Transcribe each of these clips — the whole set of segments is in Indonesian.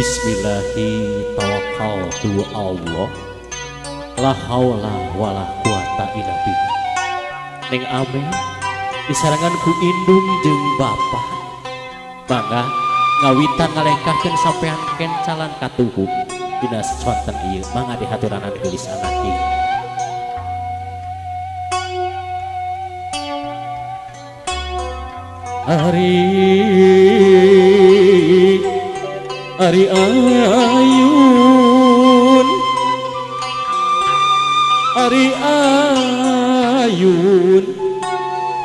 Bismillahi tawakkaltu Allah. La haula wala quwata illa billah. Ning ame disarangan ku indung jeung bapa. Mangga ngawitan ngalengkahkeun sampean kencalan katuhuk dina sonten ieu mangga dihaturanan geulis anak ieu. Ari ayun, ari ayun,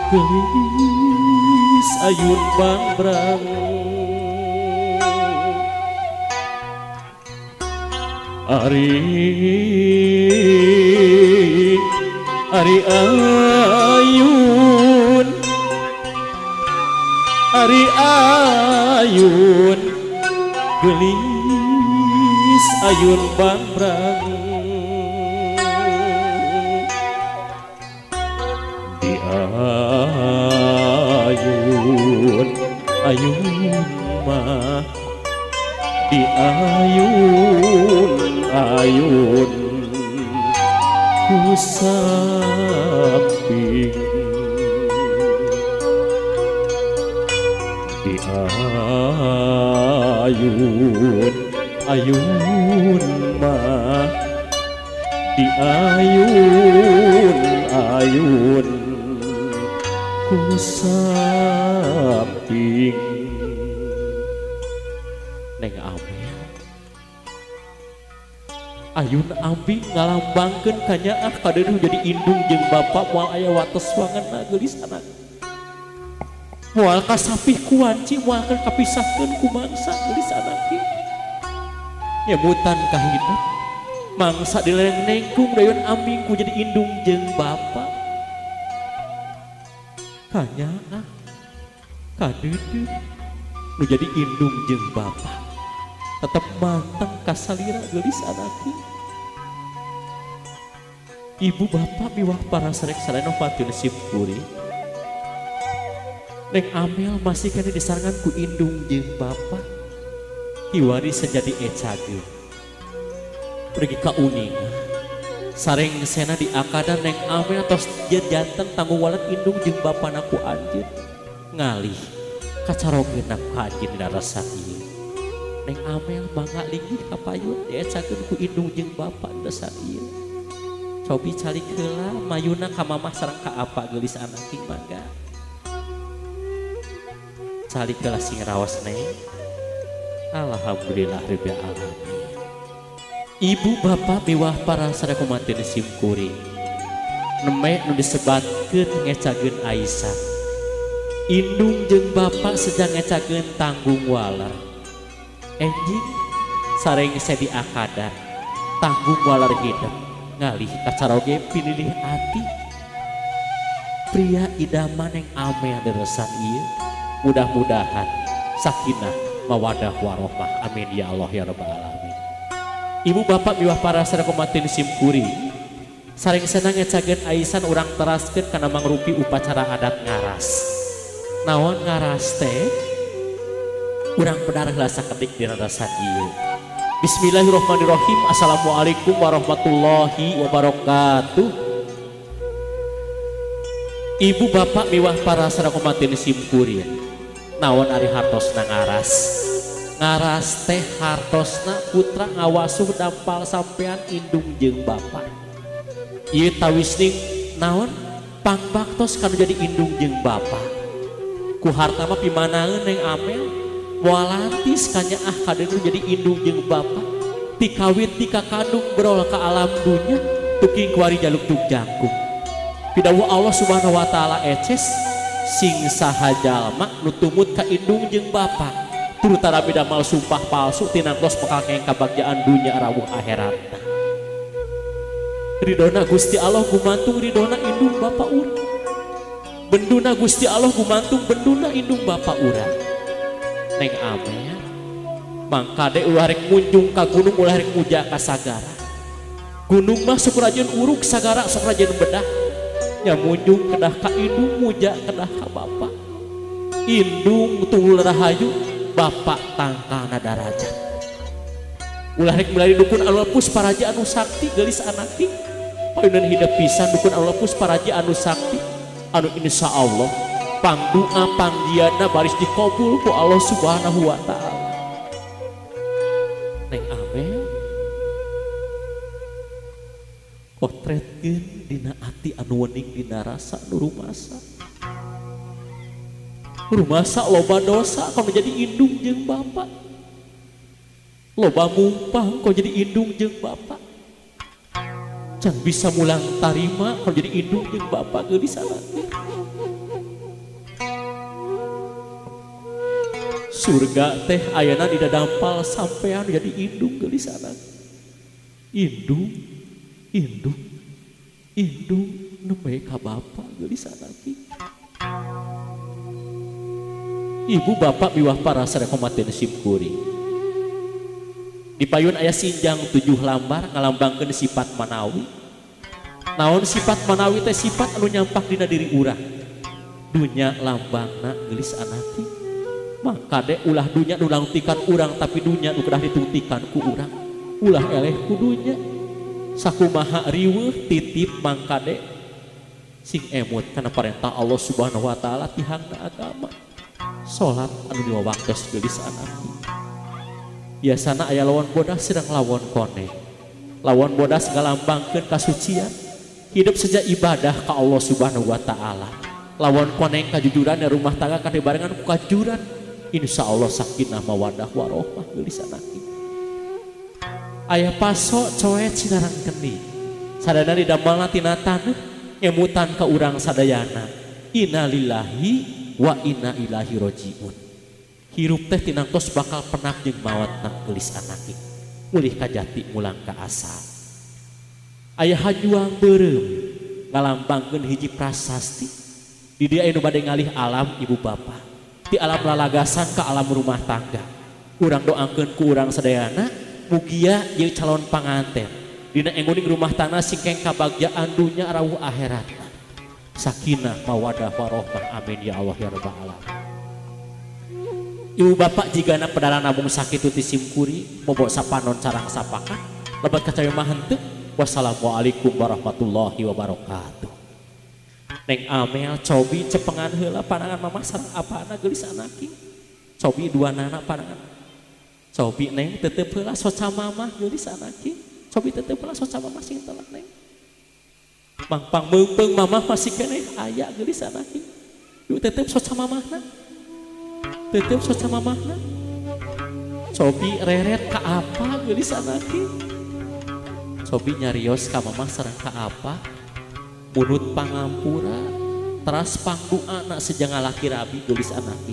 gelis ayun bangbrang. Ari ayun, ari ayun, gelis ayun bangbrang. Di ayun ayun mah, di ayun ayun ku samping. Di ayun ayun mah, di ayun ayun ku samping. Neng Amel ayun ambi ngalambangkeun ka nyaah kadeueuh jadi indung jeung bapa moal aya wates wangenna geulis anak. Moal kasapih ku wanci moal kapisahkeun ku mangsa geulis anak ieu. Nyebutan ka hidup mangsa dilengnengkung dayon ambing ku jadi indung jeung bapa. Ka nyaah kadeueuh nu jadi indung jeung bapa tetep manteng kasalira geulis anak ieu. Ibu bapak miwah para sarek sarena Fatin Simkuri. Neng Amel masih kena disarangan ku indung jeung bapa. Hiwari sejadi ecageun. Pergi ka uningan. Sareng sena di akada Neng Amel tos janten tanggung walad indung jeung bapana ku anjeun. Ngalih kacarogeunna ku anjeun dina rasa ieu. Neng Amel mangga linggih ka payun diecakeun ku indung jeung bapa dina rasa ieu. Cobi calik heula mayuna ka mamah sareng ka apa geulis anak ieu mangga. Calik heula sing raos neng. Alhamdulillah rabbil alamin. Ibu bapak miwah para sadaya kumantin simkuring. Neme nu disebatkeun ngecageun Aisyah. Indung jeung bapak sedang ngecageun tanggung walar. Enjing sareng sedi akadan tanggung walar hidup ngalih kacaroge pilih ati. Pria idaman yang Amel deresan ieu mudah-mudahan sakinah mawadah warohmah amin ya Allah ya rabbal alamin. Ibu bapak miwah para sadaya kumantin simkuri sareng senang ngecageun Aisyah urang teraskeun kana mangrupi upacara adat ngaras. Naon ngaras teh? Urang benar heula sakedik dina rasa ieu. Bismillahirrahmanirrahim. Assalamualaikum warahmatullahi wabarakatuh. Ibu bapak miwah para sadaya kumantin simkuring. Naon ari hartosna ngaras? Ngaras teh hartosna putra ngawasuh dampal sampean indung jeung bapa. Ieu tawisning naon? Pangbaktos kanu jadi indung jeung bapa. Ku harta mah pimanaeun Neng Amel? Moal lantis ka nyaah kadeueuh jadi indung jeung bapa. Ti kawit ti kakandung berol ka alam dunya tuking kuari jaluk tuk jangkung. Pidawuh Allah Subhanahu wa taala eces sing saha jalma nu tumut ka indung jeung bapa turutara bidamal sumpah palsu tinangtos bakal keng kabagjaan dunya rawuh akhiratna. Ridona Gusti Allah gumantung ridona indung bapa urang. Benduna Gusti Allah gumantung benduna indung bapa urang. Neng Amel mangkade ulah rek munjung ka gunung ulah rek muja ka sagara. Gunung mah sok rajin uruk, sagara sok rajin bedah. Nya munjung kedah ka indung, muja kedah ka bapa. Indung tunggul rahayu, bapak tangkalna darajat. ulah rek melalui dukun anu Pusparaja anu sakti geulis anaki payunan hidup pisan dukun anu Pusparaja anu sakti anu insyaallah pangdoa panggiana baris dikabul ku Allah Subhanahu wa taala. Neng Amel potretkeun dina ati anu wening dina rasa nu rumasa loba dosa kau menjadi indung jeung bapak, loba mumpang kau jadi indung jeung bapak, can bisa mulang tarima kau jadi indung jeung bapak geulis anaknya. Surga teh ayana di dadampal sampean jadi indung geulis anak, indung nembe ka bapak geulis anaknya. Ibu bapak miwah para sarekomaten simkuring di payun aya sinjang 7 lambar ngalambangkeun sifat manawi. Naon sifat manawi teh sifat anu nyampak dina diri urang, dunya lambangna geulis anaki maka de ulah dunya nu langtikan urang tapi dunya nu kedah ditungtikan ku urang ulah eleh ku dunya sakumaha riweuh titip mangka de sing emut kana parentah Allah Subhanahu wa taala tihangna agama salat anu diwawaktos geulis anaki. Biasana aya lawan bodas sedang lawan koneng, lawan bodas ngalambangkeun kasucian hidup saja ibadah ka Allah Subhanahu wa taala, lawan koneng kajujuran dan rumah tangga kadebarengan ku kajujuran insyaallah sakinah mawaddah warahmah geulis anaki. Aya paso coet sinarang geni sadana didamelna tina taneuh emutan ka urang sadayana innalillahi wa inna ilahi rojiun. Hirup teh tinangtos bakal penak jeung maotna geulis anaki mulih ka jati mulang ka asal. Aya hajuang beureum ngalambangkeun hiji prasasti di dieu anu bade ngalih alam ibu bapa ti alam lalagasan ka alam rumah tangga. Urang doakeun ku urang sadayana mugia jadi calon panganten dina engguning rumah tangga singkeng kabagjaan dunya rawuh akhiratna. Sakinah mawadah warahmah amin ya Allah ya rabbal alamin. Ibu bapak jigana pedara nabung sakitu ti simkuri bobo sapanon carang sapakan lebat kacaya mah henteu. Wassalamualaikum warahmatullahi wabarakatuh. Neng Amel cobi cepengan heula panangan mamah sareng apana geulis anaki cobi dua nana panangan cobi neng tetep heula soca mamah geulis anaki cobi tetep heula soca mamah sing telak neng mangpang meupeng mamah masih keneh aya geulis anaki yuk tetep soca mamahna tetep soca mamahna cobi reret ka apa geulis anaki cobi nyarios ka mamah sareng ka apa munut pangampura teras pangdoa na sejanga laki rabi geulis anaki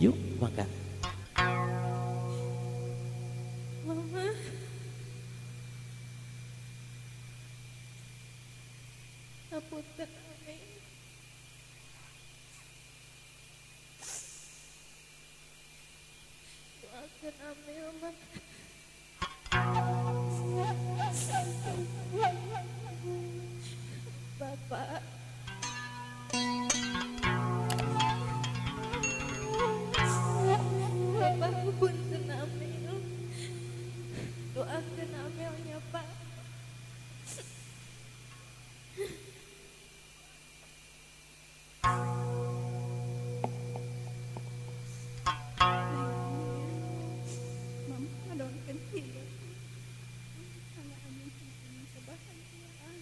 yuk maka Mama hapunten Amel doakeun Amel mah Bapak Bapak hapunten Amel doakeun Amelnya Pak. Mama ngadongkeun hidup sama Amin kebahagiaan.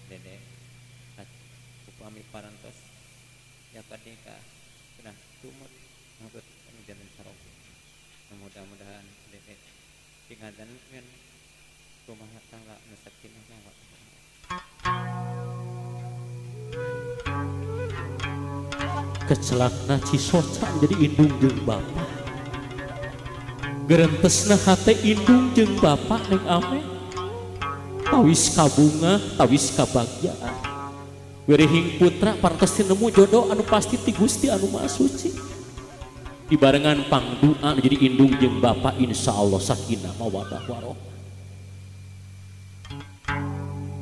Dede upami parantos ya padika kena tumut ngabut jalan sarong mudah-mudahan dede tingadan ngan rumah tangga nu sakinah mawaddah. kecelakna Cisoca jadi indung jeung bapak gerentesna hate indung jeung bapak neng ame tawis kabunga tawis kabagyaan werehing putra pantes nemu jodoh anu pasti ti Gusti anu Maha Suci dibarengan pangdoa jadi indung jeung bapak insyaallah sakinah mawaddah warahmah.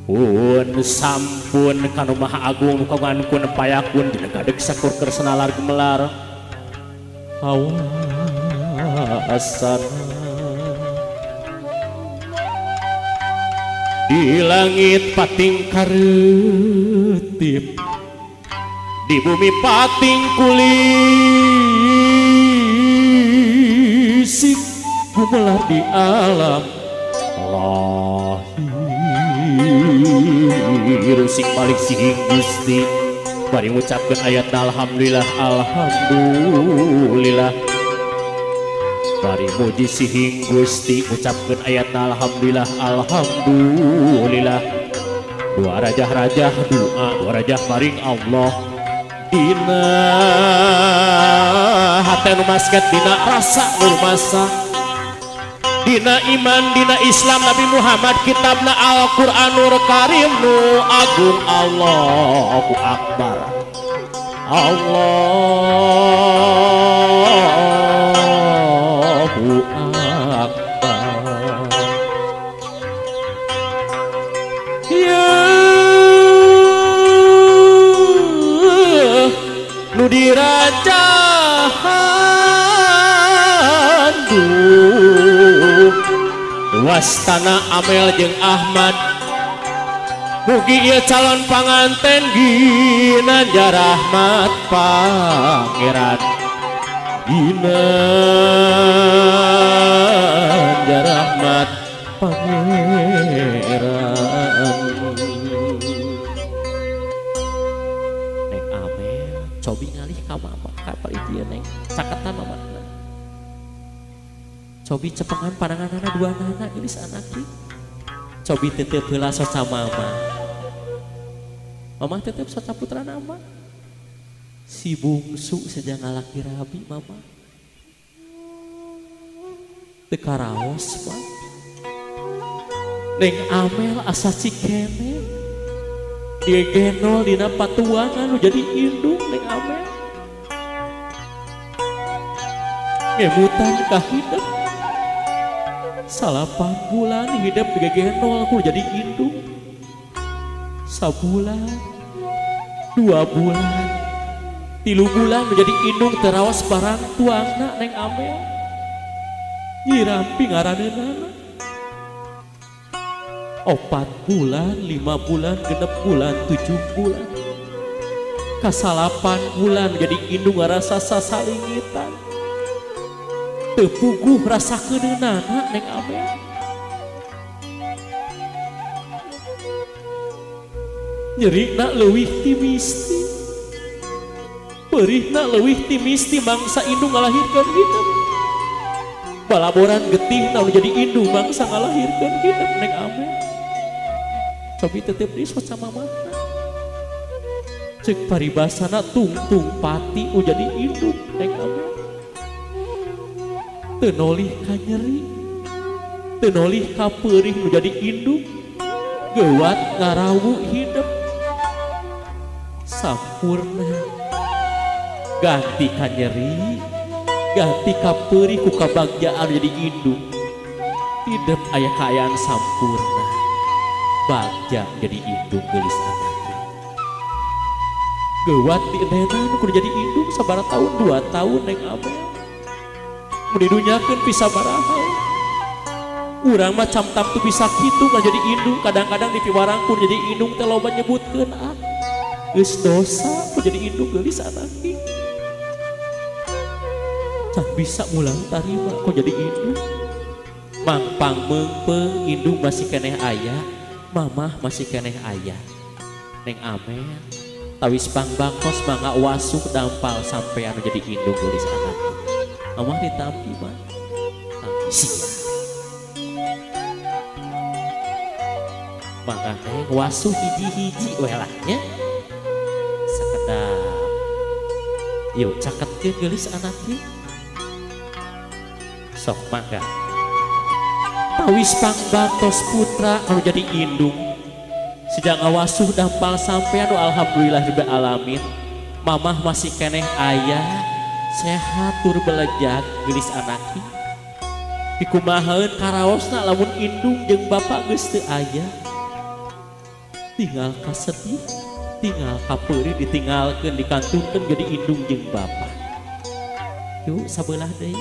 Pun sampun kanu Maha Agung kagungan kun payakun dina gadeg sakur kersanalar gemelar awasana di langit pating kareutip di bumi pating kulisik gumelar di alam rusik balik sihing Gusti bari ngucapkeun ayat alhamdulillah alhamdulillah bari muji sihing Gusti ngucapkeun ayat alhamdulillah alhamdulillah dua rajah-rajah doa dua rajah maring Allah dina hate nu masket dina rasa nu masa dina iman dina Islam Nabi Muhammad kitabna Al-Qur'anul Karim nu agung Allahu Akbar Allahu Akbar ya nu dirajahan wastana Amel jeung Ahmad mugi ieu calon panganten ginanjar rahmat pangeran ginanjar rahmat pangeran Neng Amel cobi ngalih ka mama kapal itu ya Neng caketan mama cobi cepengan pandangan dua anak ini anaknya cobi tetep heula soca mama tetep soca putra nama si bungsu saja ngalaki rabi mama teka raos mah Neng Amel asa cikene dia genol dina patuangan jadi indung Neng Amel ngemutan kahidep 8 bulan hidup digegenol aku jadi indung sabulan 2 bulan 3 bulan menjadi indung terawas barang tuangna Neng Amel nyirampi ngaraneunana 4 bulan 5 bulan 6 bulan 7 bulan ka 8 bulan jadi indung ngarasa sasalingitan tepuguh rasa kedenana Neng Amel nyerikna leuwih ti misti perihna leuwih ti misti mangsa indung ngalahirkeun hidup balaboran getih naon jadi indung mangsa ngalahirkeun hidup Neng Amel cobi tetep disot sama mama cek paribasana tungtung pati jadi indung Neng Amel tenolih ka nyeri tenolih ka perih menjadi indung gewat ngarawu hidup sampurna ganti ka nyeri ganti ka perih ku kabagyaan jadi indung hidup aya kaayaan sampurna bagja jadi indung geulis anaknya gewat di endenan ku jadi indung sabaraha tahun 2 tahun Neng Amel mendidunyakeun bisa barahal urang mah camtam tuh bisa kitu nggak jadi indung kadang-kadang di piwarangku jadi indung teh loba nyebutkeun geus dosa ku jadi indung geulis anaknya can bisa mulang tarima ku jadi indung mangpang meungpeung indung masih keneh aya mamah masih keneh aya Neng Amel tawis pangbakos mangga wasuk dampal sampai anu jadi indung geulis anaknya amah ditampi mah tampi sia maka Neng wasuh hiji-hiji we lah nya sakedap yuk caketkeun geulis anaknya sok mangga tawis pangbaktos putra anu jadi indung sejak ngawasuh dampal sampean alhamdulillahirabbil alamin mamah masih keneh ayah sehat tur belejag gelis anaki dikumahaeun karaosna lamun indung jeung bapak geus teu aya tinggal kasedih tinggal kapeuri ditinggalkeun dikantungkeun jadi indung jeung bapak yuk sabelah deui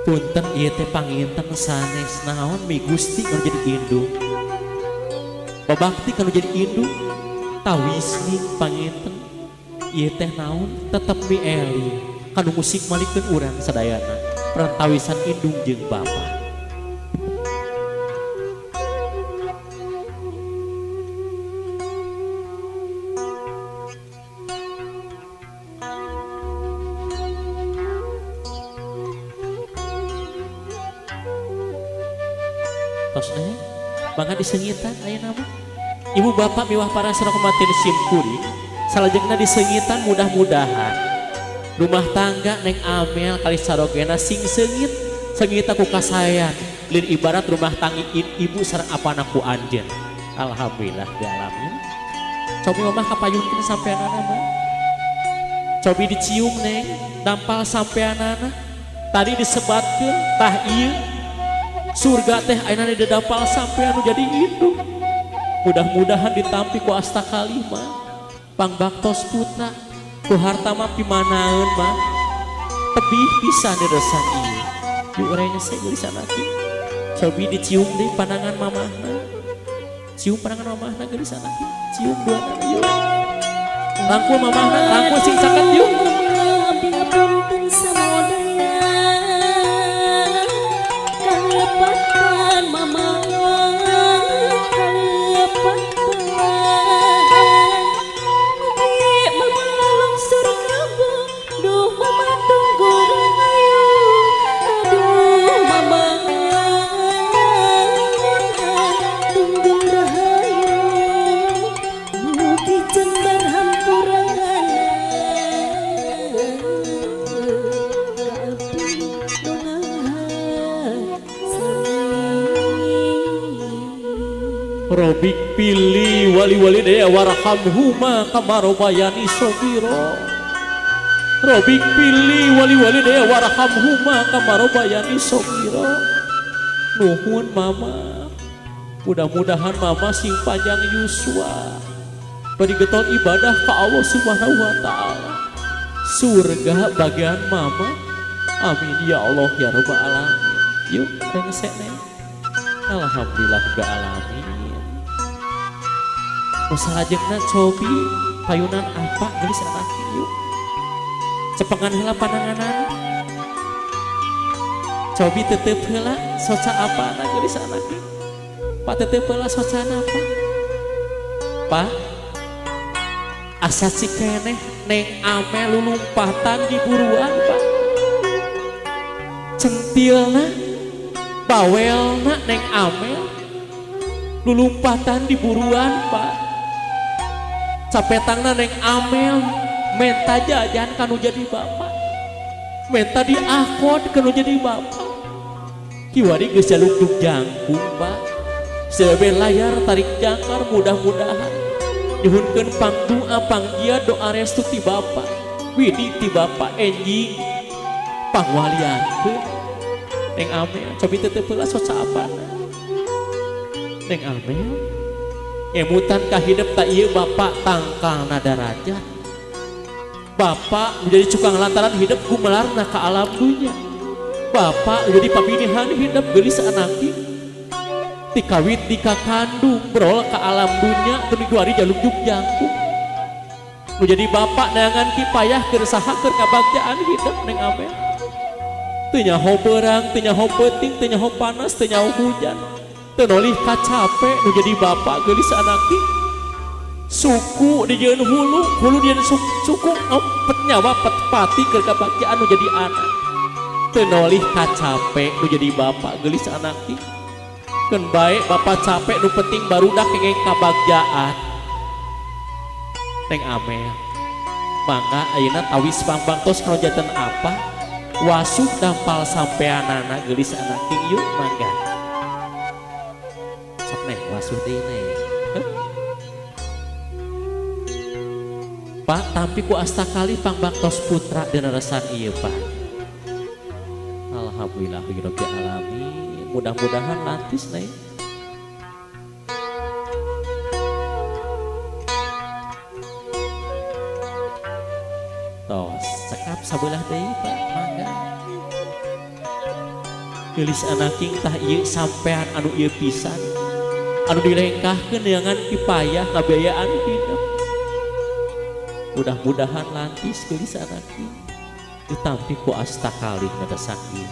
punten ieu teh panginten sanes naon mi Gusti anu jadi indung babakti kalau jadi indung tawis nih panginten ieu teh naon tetep mi eli kanu musik malikeun urang sadayana perantawisan indung jeung bapak tosnya bangga disengitan aya nama ibu bapak miwah para sareng kumatin simkuring salajengna disengitan mudah-mudahan rumah tangga neng Amel kali sarogena sing sengit sengita ku kasayan lin ibarat rumah tangga ibu sareng apana ku anjeun alhamdulillah di alamin cobi mamah kapayungkeun sampeanana mah cobi dicium neng dampal sampeanana tadi disebatkeun tah ieu surga teh ayeuna di dampal sampean jadi indung mudah-mudahan ditampi ku asta kalimah pangbaktos putra ku harta mah pimanaeun mah tebih pisan diresan ieu yuk urang saya geus sanaki cobi dicium deui pandangan mamahna cium pandangan mamahna geus sanaki cium duana yuk rangkul mamahna rangkul sing caket yuk Robik pilih wali-wali daya warhamhuma kamarobayani sobiro Robik pilih wali-wali daya warhamhuma kamarobayani sobiro nuhun mama mudah-mudahan mama sing panjang yuswa bari getol ibadah ka Allah subhanahu wa ta'ala surga bagian mama amin ya Allah ya rabbal alamin yuk rengsek neng alhamdulillah rabbil alamin salajengna cobi payunan apa geus anak yuk cepengan heula pananganan cobi tetep heula soca apa anak geus anak pak tetep heula socana apa pak asa si keneh neng Amel lulumpatan di buruan pak centilna bawelna neng Amel lulumpatan di buruan pak capetangna neng Amel menta jajan kanu jadi bapak menta diakod kanu jadi bapak kiwari geus jaluk jangkung pak sebe layar tarik jangkar mudah-mudahan dihunkeun pangdoa panggia doa restu ti bapak widi ti bapak enjing pangwaliankeun neng Amel cobi tetep heula soca apana neng Amel emutan kahidep tak iya bapak tangkal nada raja bapak menjadi cukang lantaran hidup gumelarna ke alam dunia bapak menjadi pabinihan hidup gelis anaki tikawit dikakandung berol ke alam dunia demi 2 hari jaluk juk jangkung menjadi bapak neangan kipayah keresaha kerkabagjaan hidup neng Amel teu nyaho beurang teu nyaho peuting teu nyaho panas teu nyaho hujan tenolih kacape nu jadi bapak gelis anaki suku di jeun hulu di suku ngempet nyawa pati keur kabagjaan nu jadi anak tenolih kacape nu jadi bapak gelis anaki Keun bae bapak capek nu penting barudak kengeng kabagjaan. Neng Amel mangga ayeuna tawis pangbangtos karojaten apa wasuh dampal sampeanana geulis anak king yuk mangga sok neh wasuh deui neh. Pak tampi ku asta kali pangbangtos putra dina resan ieu Pak. Alhamdulillahirabbil alamin, mudah-mudahan lantis neh. Tos cekap sabelah deui Pak mangga. Geulis anak king tah ieu sampean anu ieu pisan anu dilengkahkeun dengan kipayah ngabiayaan hidup. Mudah-mudahan lantis geulis anak king ditampi ku asta kalih ngedesak ieu.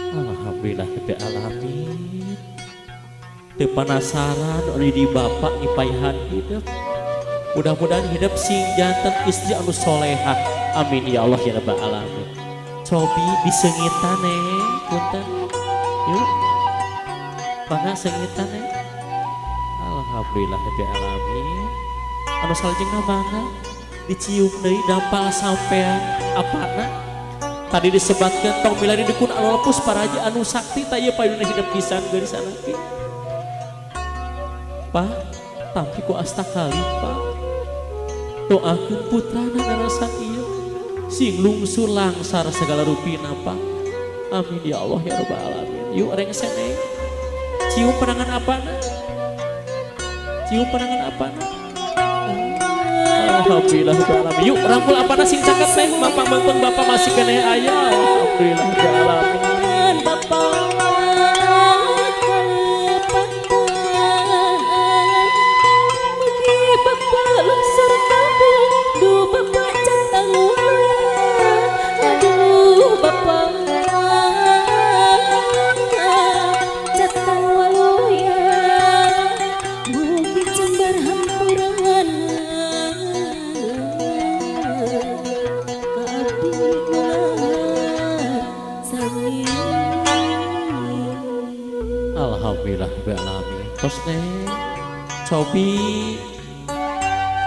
Alhamdulillahirabbil alamin. Teu panasaran oleh di bapak ipayahan hidup. Mudah-mudahan hidup sing janten istri anu solehah. Amin ya Allah ya rabbal alamin. Cobi disengitan neng punten. Yuk. Mangga sengitan neng. Alhamdulillahirabbil alamin. Anu salajengna mangga dicium deui dampal sampean apana? Tadi disebatkan tong milari dukun anu lepus paraja anu sakti taya payuna hidup pisan geulis anak king. Pak, tampi ku asta kali Pak. Doakeun putrana narasan ieu sing lungsur langsar segala rupina Pak. Amin ya Allah ya rabbal alamin. Yuk reng seneng. Cium panangan apana? Cium panangan apana? Alhamdulillahirrahmanirrahim. Yuk rangkul apana sing caket teh Bapak mangpeng Bapak masih keneh aya. Alhamdulillahirrahmanirrahim. Bapak mugi bapak langsar kabeh duh bapak cantang aduh bapak cantang waluya mugi jembar hampuran Alhamdulillahirrahmanirrahim. Terus neng cobi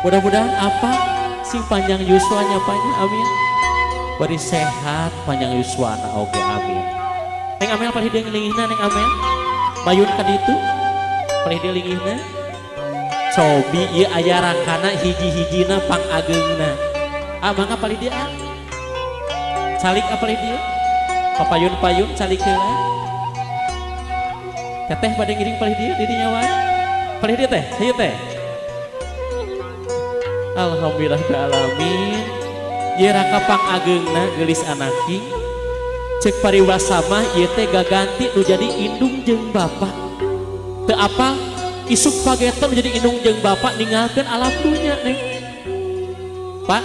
mudah-mudahan apa sing panjang yuswanya panjang amin. Bari sehat panjang yuswana oke amin. Neng Amel palih deui linggihna neng Amel. Mayun ka ditu palih deui linggihna. Cobi ieu aya rakana hiji-hijina pangageungna. Ah mangga palih dia. Calik apa palih dia? Papayun-payun calik heula. Teteh pada ngiring palih dia didinya wae. Palih dia teh, ieu teh. Alhamdulillahirabbil alamin. Ieu raka pangageungna geulis anak king. Cek pariwasa mah ieu teh gaganti nu jadi indung jeung bapak. Teu apa isuk pageton menjadi indung jeung bapak ninggalkeun alam dunya neng. Pak,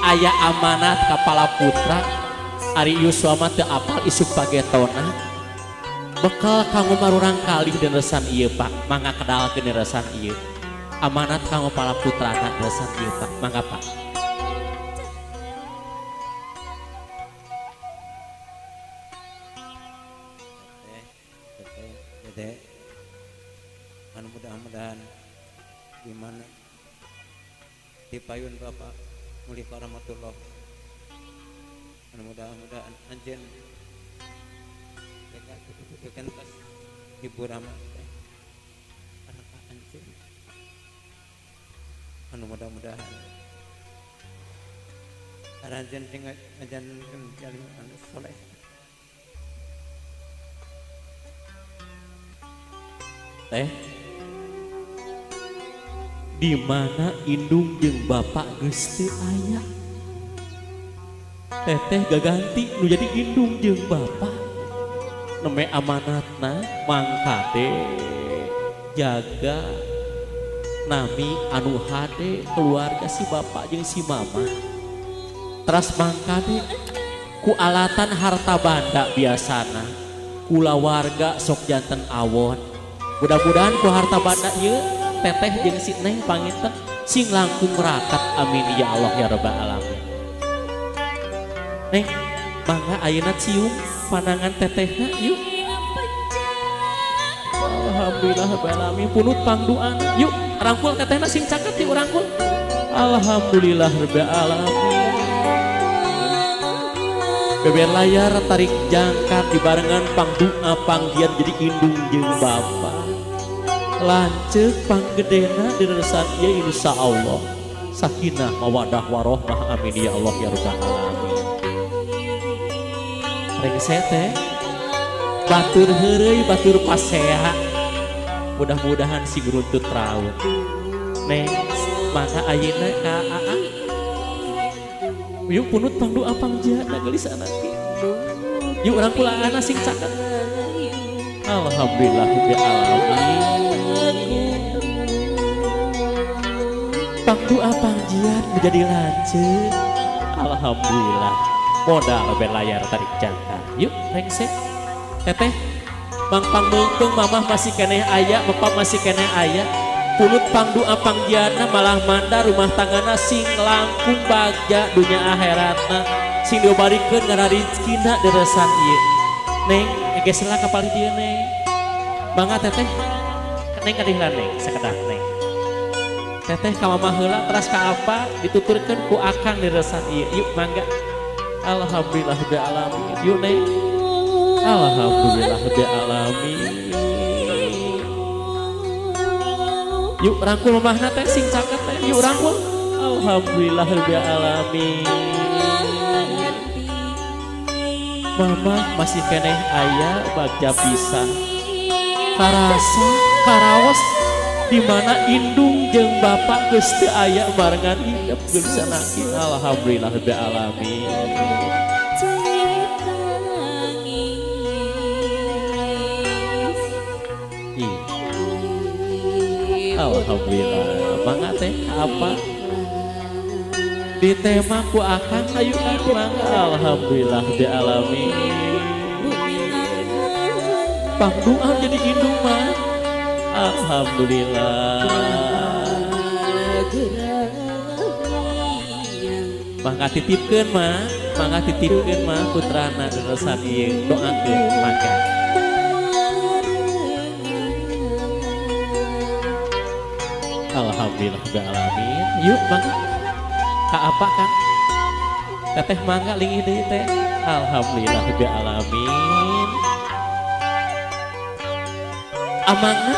aya amanat kepala putra Ari Yuswa mah teu apal isuk pagetona. Bekal kanggo marurang kali dan resan ieu Pak, mangga kedalkeun resan ieu. Amanat kanggo pala putrana resan ieu Pak, mangga Pak. Dede, anu mudah-mudahan gimana di payun Bapak mulih rahmatullah. Anu mudah-mudahan anjeun kan pas ibu Rama anak anjing anu mudah-mudahan aranjen sing ngajankeun jalim anu soleh Teh di mana indung jeung bapak geus teu aya. Teteh gaganti nu jadi indung jeung bapak. Neme amanatna mangkade jaga nami anu hade keluarga si bapak jeung si mama. Teras mangkade ku alatan harta banda biasana kula warga sok janten awon mudah-mudahan ku harta banda ieu teteh jeung si Neng panginten sing langkung rakat amin ya Allah ya rabbal alamin. Neng mangga ayeuna cium pandangan tetehna yuk. Alhamdulillah rabbil alamin punut pangduana yuk rangkul tetehna sing caket yuk rangkul. Alhamdulillah rabbil alamin. Beber layar tarik jangkar dibarengan pangdoa panggian jadi indung jeung bapa. Lanceuk panggedena diresan ya insyaallah. Sakinah mawadah warohmah amin ya Allah ya rabbal alamin. Rek teh batur heureuy batur pasea. Mudah-mudahan si gruntut raun. Neng maka ayeuna ka aa. Yuk punut pangdoa pangjana gelis anak. Yuk rangkul anak sing caket. Alhamdulillah rabbil alamin. Pangdoa pangjian menjadi lanceuk. Alhamdulillah. Modal belayar tarik jangkar. Yuk rengsek. Teteh Mang pangmeungpeung mamah masih keneh aya, bapak masih keneh aya. Punut pangdoa pangjiana malah manda rumah tanggana sing langkung bagja dunya akhiratna. Sing diobarikeun ngara rizkina deresan ieu. Neng, gegeslah kapal dieu Neng. Mangga teteh. Neng kadihna Neng, sakedah Neng. Teteh ka mamah heula teras ka apa dituturkeun ku akang deresan ieu. Yuk mangga. Alhamdulillah rabbil alamin. Yuk Neng. Alhamdulillah rabbil alamin. Yuk rangkul mamahna teh sing caket teh. Yuk rangkul. Alhamdulillah rabbil alamin. Mama masih keneh aya bagja pisan. Karasa karaos di mana indung jeung bapak geus teu aya barengan hidup geus sanakin. Alhamdulillah rabbil alamin. Alhamdulillah. Mangga teh apa? Di tema ku akan ayu kan mangga. Alhamdulillah rabbil alamin. Pangdoa jadi indung mah. Alhamdulillah. Mangga titipkeun mah putrana deresan ieu doakeun mangga. Alhamdulillah rabbil alamin. Yuk mangga. Ka apa kan? Teteh mangga lingih deui teh. Alhamdulillah rabbil alamin. Amangna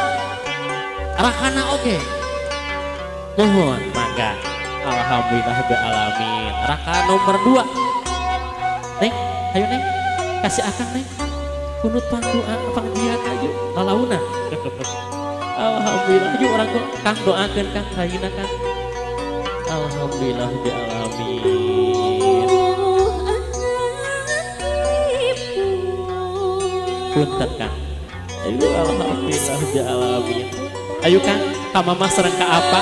rakana oge. Mohon mangga. Alhamdulillah rabbil alamin. Raka nomor 2. Neng, ayo Neng. Kasih akang Neng. Kunut pangdoa pangjian aja lalauna. Alhamdulillah. Yuk orang Kang doakeun Kang kaina Kang. Alhamdulillah rabbil alamin. Punten Kang. Ayo alhamdulillah rabbil alamin. Ayo Kang, ka mamah sareng ka apa?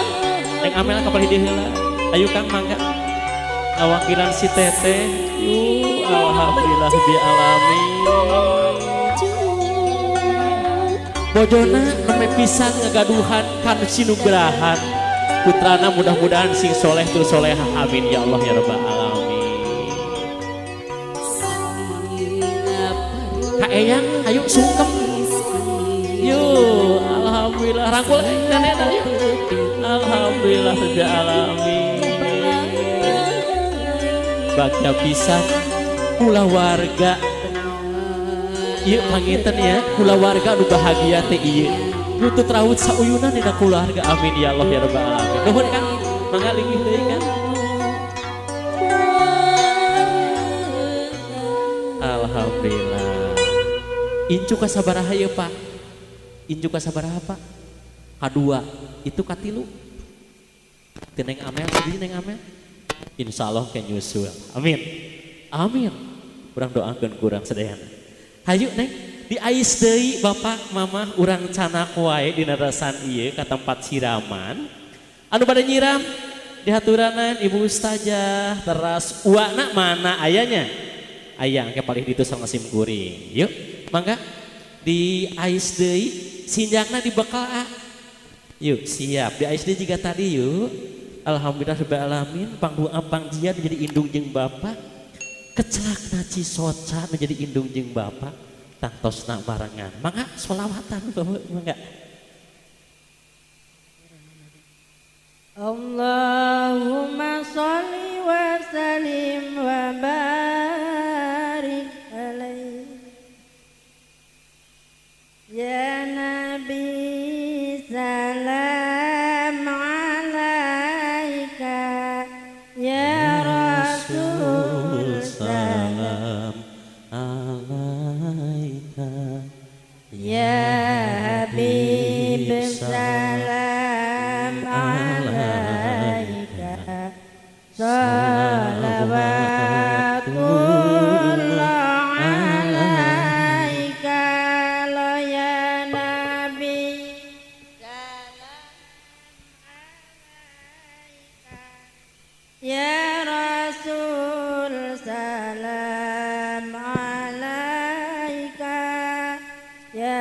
Neng Amel kapal hideung heula. Ayo Kang mangga. Awakilan si teteh. Yuk alhamdulillah rabbil alamin. Bojona neme pisan ngagaduhan kan sinugrahan. Putrana mudah-mudahan sing soleh tu solehah amin ya Allah ya rabbal alamin. Kak Eyang ayo sungkem. Yuk alhamdulillah rangkul nenek ayo. Alhamdulillah rabbil alamin. Bagja pisan kula warga. Ieu panginten ya, kula warga anu bahagia teh ieu. Lutut raut sauyunan dina keluarga amin ya Allah ya rabbal alamin. Nuhun Kang, mangga linggih deui Kang. Alhamdulillah. Incu ka sabaraha ieu Pak? Incu ka sabaraha Pak? Kadua, itu katilu. Teu Neng Amel, tadi Neng Amel. Insyaallah ke nyusul. Amin. Amin. Urang doakeun kurang sadayana. Hayu Neng, di ais deui bapak mama urang canak wae dina rasan ieu ka tempat siraman. Anu bade nyiram dihaturanan Ibu Ustazah teras uwana mana ayanya? Aya engke palih ditu sareng sim kuring. Yuk, mangga di ais deui sinjakna dibekal yuk siap di SD juga tadi yuk. Alhamdulillah rabbil alamin pangdua pangjian menjadi indung jeung bapa kecelakna Cisoca menjadi indung jeung bapa tantosna barengan mangga sholawatan mangga. Allahumma sholli wa sallim wa barik alaihi ya Nabi salam alaika ya Rasul salam alaika ya Habib salam alaika salawatullah alaika lo ya Nabi salam alaika ya Rasul salam alaika ya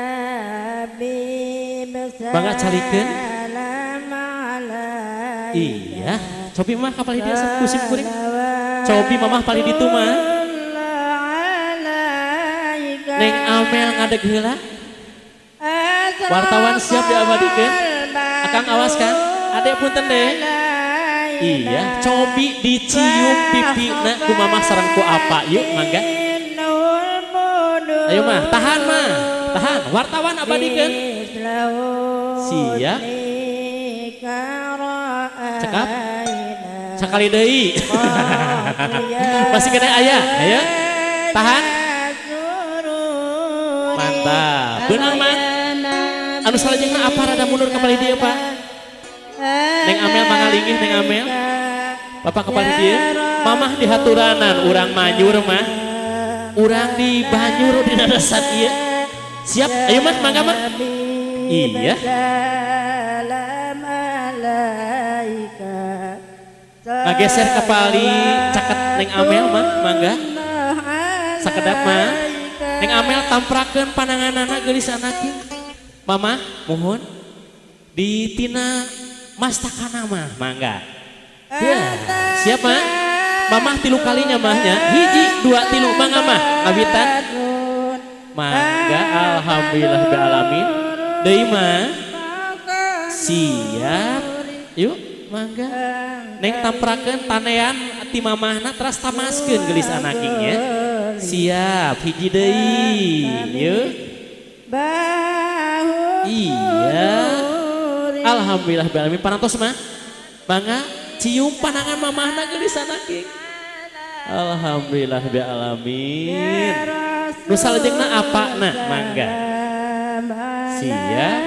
Habib Bangga calikeun. salam alaika. Iya cobi mah kapal dia kusim kuring cobi mamah paling ditu mah Neng Amel ngadeg heula wartawan siap diabadikeun akang awas kan adek punten deh. Iya cobi dicium pipina ku mamah sareng ku apa yuk mangga. Ayo mah tahan wartawan abadikeun siap cekap sakali deui masih kena aya ayo tahan mantap beunang mah anu salajengna apa rada mundur ka bali dieu Pak Neng Amel mangalingih Neng Amel Bapak ka bali dieu mamah di haturanan urang manyur mah urang di banyur di dadasan ieu siap ayo mah mangga mah iya ngageser kapali caket Neng Amel mah mangga sakedap mah Neng Amel tamprakeun pananganana geulis anakeun mama mohon di tina mastakana mah mangga ya siap mah mamah tilu kalinya mahnya hiji dua tilu mangga mah ngabitan mangga alhamdulillah rabbil alamin deui mah siap yuk mangga Neng tamprakeun tanean ti mamahna teras tamaskeun geulis anakingnya siap hiji deui yeuh iya alhamdulillah rabbil alamin parantos mah mangga cium panangan mamahna geulis anaking alhamdulillah rabbil alamin nu salajengna apana mangga siap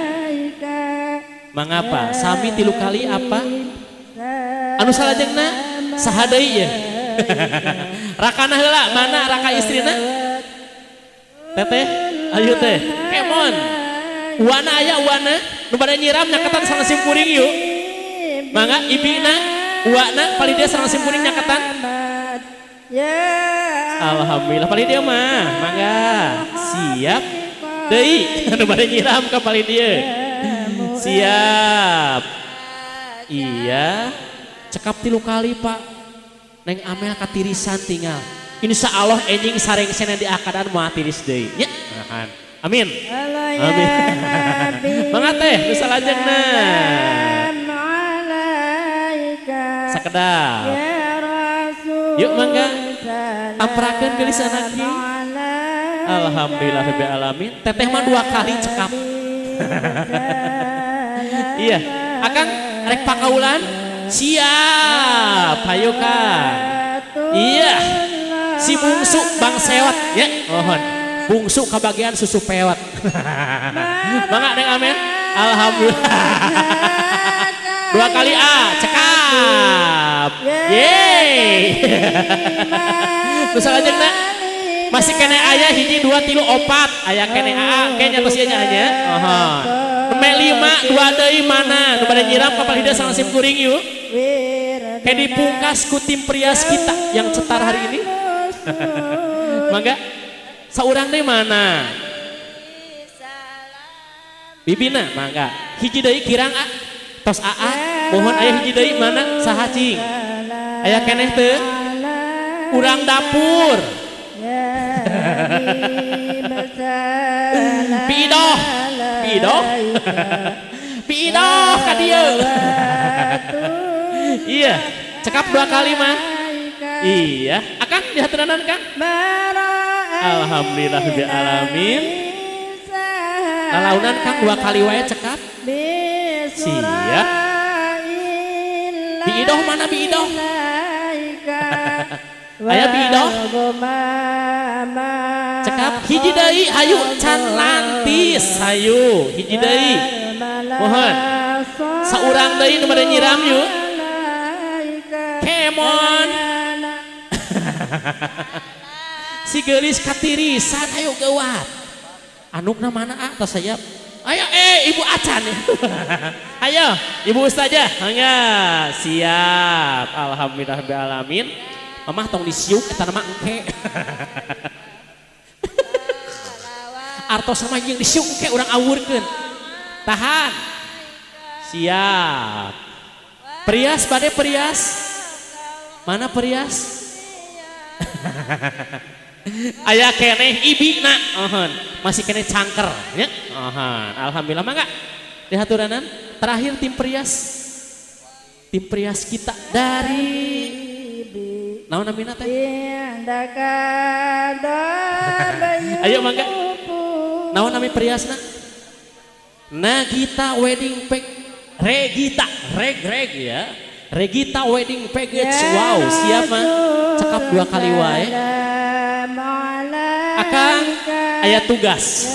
mangapa sami tilu kali apa anu salajengna saha deui ya rakana heula mana raka istrina teteh ayo teh kemon uwana aya uwana nu bade nyiram nyaketan sareng simkuring yuk mangga ibina uwana pali dia sareng simkuring nyaketan alhamdulillah pali dia mah mangga siap deui nu bade nyiram ka pali dia siap iya cekap tilu kali Pak Neng Amel katirisan tinggal insya Allah enjing sareng sena di akadan mau tiris deui nya amin amin mangga teh nu salajengna sakedap yuk mangga tamprakeun geulis anaknya alhamdulillah rabbil alamin teteh mah dua kali cekap iya akang rek pakaulan siap hayu Kang iya si bungsu Bang Sewat ya mohon bungsu kebagian susu pewat mangga Neng Amel alhamdulillah dua kali cekap yeay terus salajengna masih kene aya hiji dua tilu opat aya kene kayaknya tos ieu nya nya Nembe 5 dua deui mana nu bade nyiram kapal hideung sareng sim kuring yuk kayak dipungkas ku tim Prias kita yang cetar hari ini mangga saurang deui mana bibina mangga hiji deui kirang tos mohon aya hiji deui mana saha cing aya keneh teu urang dapur piidoh piidoh ka dieu iya cekap 2 kali mah iya akan dihaturanan Kang alhamdulillah rabbil alamin lalaunan Kang 2 kali wae cekap siap biidoh mana biidoh aya biidoh cekap hiji deui hayu can lantis hayu hiji deui mohon saurang deui nu bade nyiram yuk kemon si geulis katirisan ayo geuat anukna mana tos saya ayo ibu acan ayo ibu ustazah hangga siap alhamdulillah rabbil alamin mamah tong disiuk eta nama engke artos sama jeung disiuk engke urang awurkeun tahan siap perias bade perias mana perias aya keneh ibina masih keneh cangker ya alhamdulillah mangga dihaturanan terakhir tim perias kita dari naon namina teh ayo mangga naon nami periasna Nagita Wedding Pack Regita reg ya Regita Wedding Package wow siap mah cekap 2 kali wae Akang aya tugas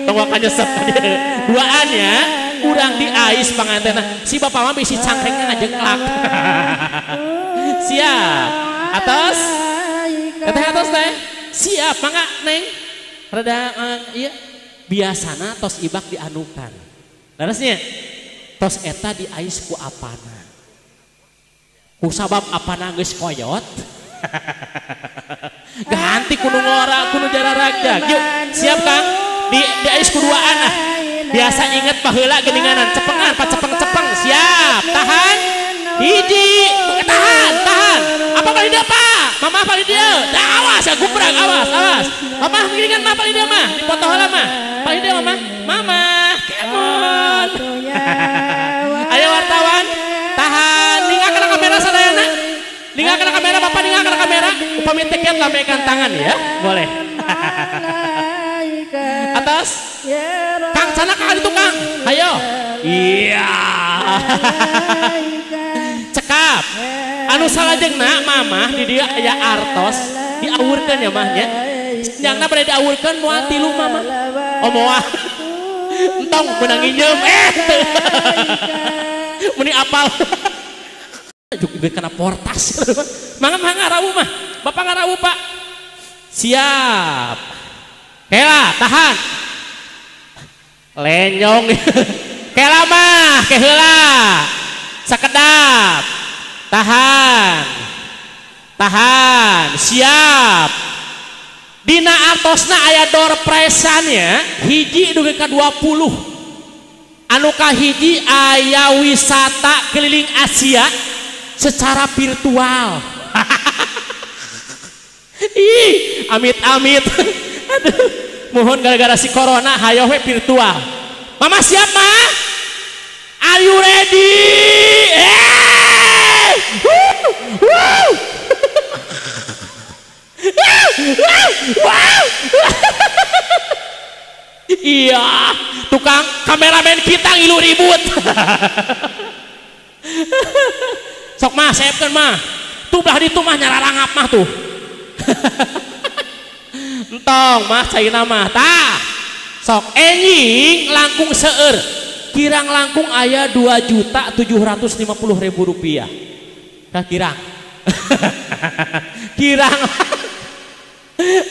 tong wae nyesep duaan ya kurang di ais pangantenna si bapak mah bisi cangkrengna ngajengklak siap atas atas teh siap mangga neng rada iya biasana tos ibak dianukan larasnya tos eta di ais ku apana ku sabab apana geus koyot ganti kudu ngora kudu jararagjag yuk siap Kang di ais kuduaan biasa inget baheula geuninganan cepengan cepeng siap tahan hiji tahan apa bali dia Pak mama bali dia awas ya gubrak awas mama geuningan mah bali dia mah dipoto heula mah bali dia mama kemon ayo wartawan tahan ninggalkan kamera sadayana ninggalkan kamera bapak ninggalkan kamera upami tiket lambaikan tangan ya boleh atas Kang sana Kang itu Kang ayo iya cekap anu salajengna mamah di dia aya artos diawurkeun ya mahnya jangna bade diawurkeun moal 3 mama moal entong menang nginjem meni apal juga kena portas mangga rawu mah bapak ngarawu Pak siap kela tahan lenyong kela mah keheula sakedap tahan siap dina artosna aya door prize-nya hiji dugi ka 20 anu kahiji aya wisata keliling Asia secara virtual ih amit aduh mohon gara-gara si corona hayo we virtual mama siap mah are you ready iya tukang kameramen kita ngilu ribut sok mah siapkan mah tuh belah di mah nyararangap mah tuh entong mah caina mah tah sok enjing langkung seueur kirang langkung aya 2.750.000 rupiah kah kirang kirang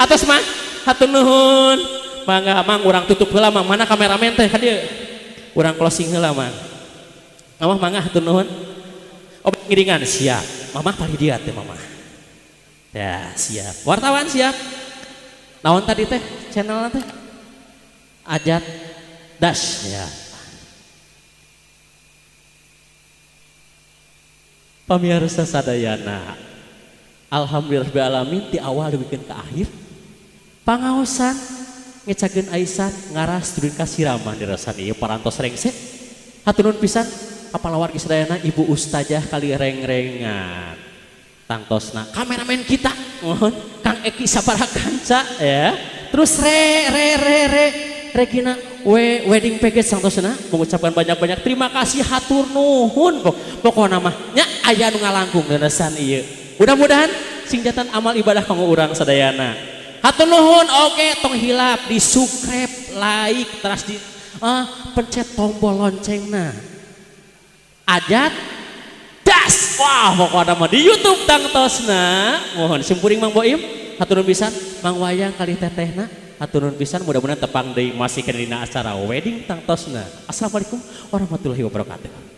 atas mah hatur nuhun mangga mang urang tutup heula mang mana kameramen teh ka dieu urang closing heula mang mamah mangga hatur nuhun obat ngiringan siap mamah pali dia teh mamah ya siap wartawan siap naon tadi teh channel teh ajat dasnya. Pamirsa sadayana, alhamdulillah alamin ti awal dibikin ke akhir. Pangaosan ngecakeun Aisyah ngaras turun ka siraman dirasan ieu parantos rengse. Hatur nuhun pisan kapala wargi sadayana Ibu Ustazah kali reng-rengan. Tangtosna kameramen kita mohon Kang Eki Saparakanca ya. Terus Regina wedding package sangtosna mengucapkan banyak-banyak terima kasih hatur nuhun pokokna mah nya aya nu ngalangkung dirasan ieu. Mudah-mudahan singjatan amal ibadah kanggo urang sadayana. Hatur nuhun oke tong hilap di subscribe, like, terus di pencet tombol loncengna. Ajat das wah pokoknya mah di YouTube tangtosna. Mohon simpuring Mang Boim, hatur nuhun pisan Mang Wayang kali tetehna. Hatur nuhun pisan mudah-mudahan tepang deui masih kana dina acara wedding tangtosna. Assalamualaikum warahmatullahi wabarakatuh.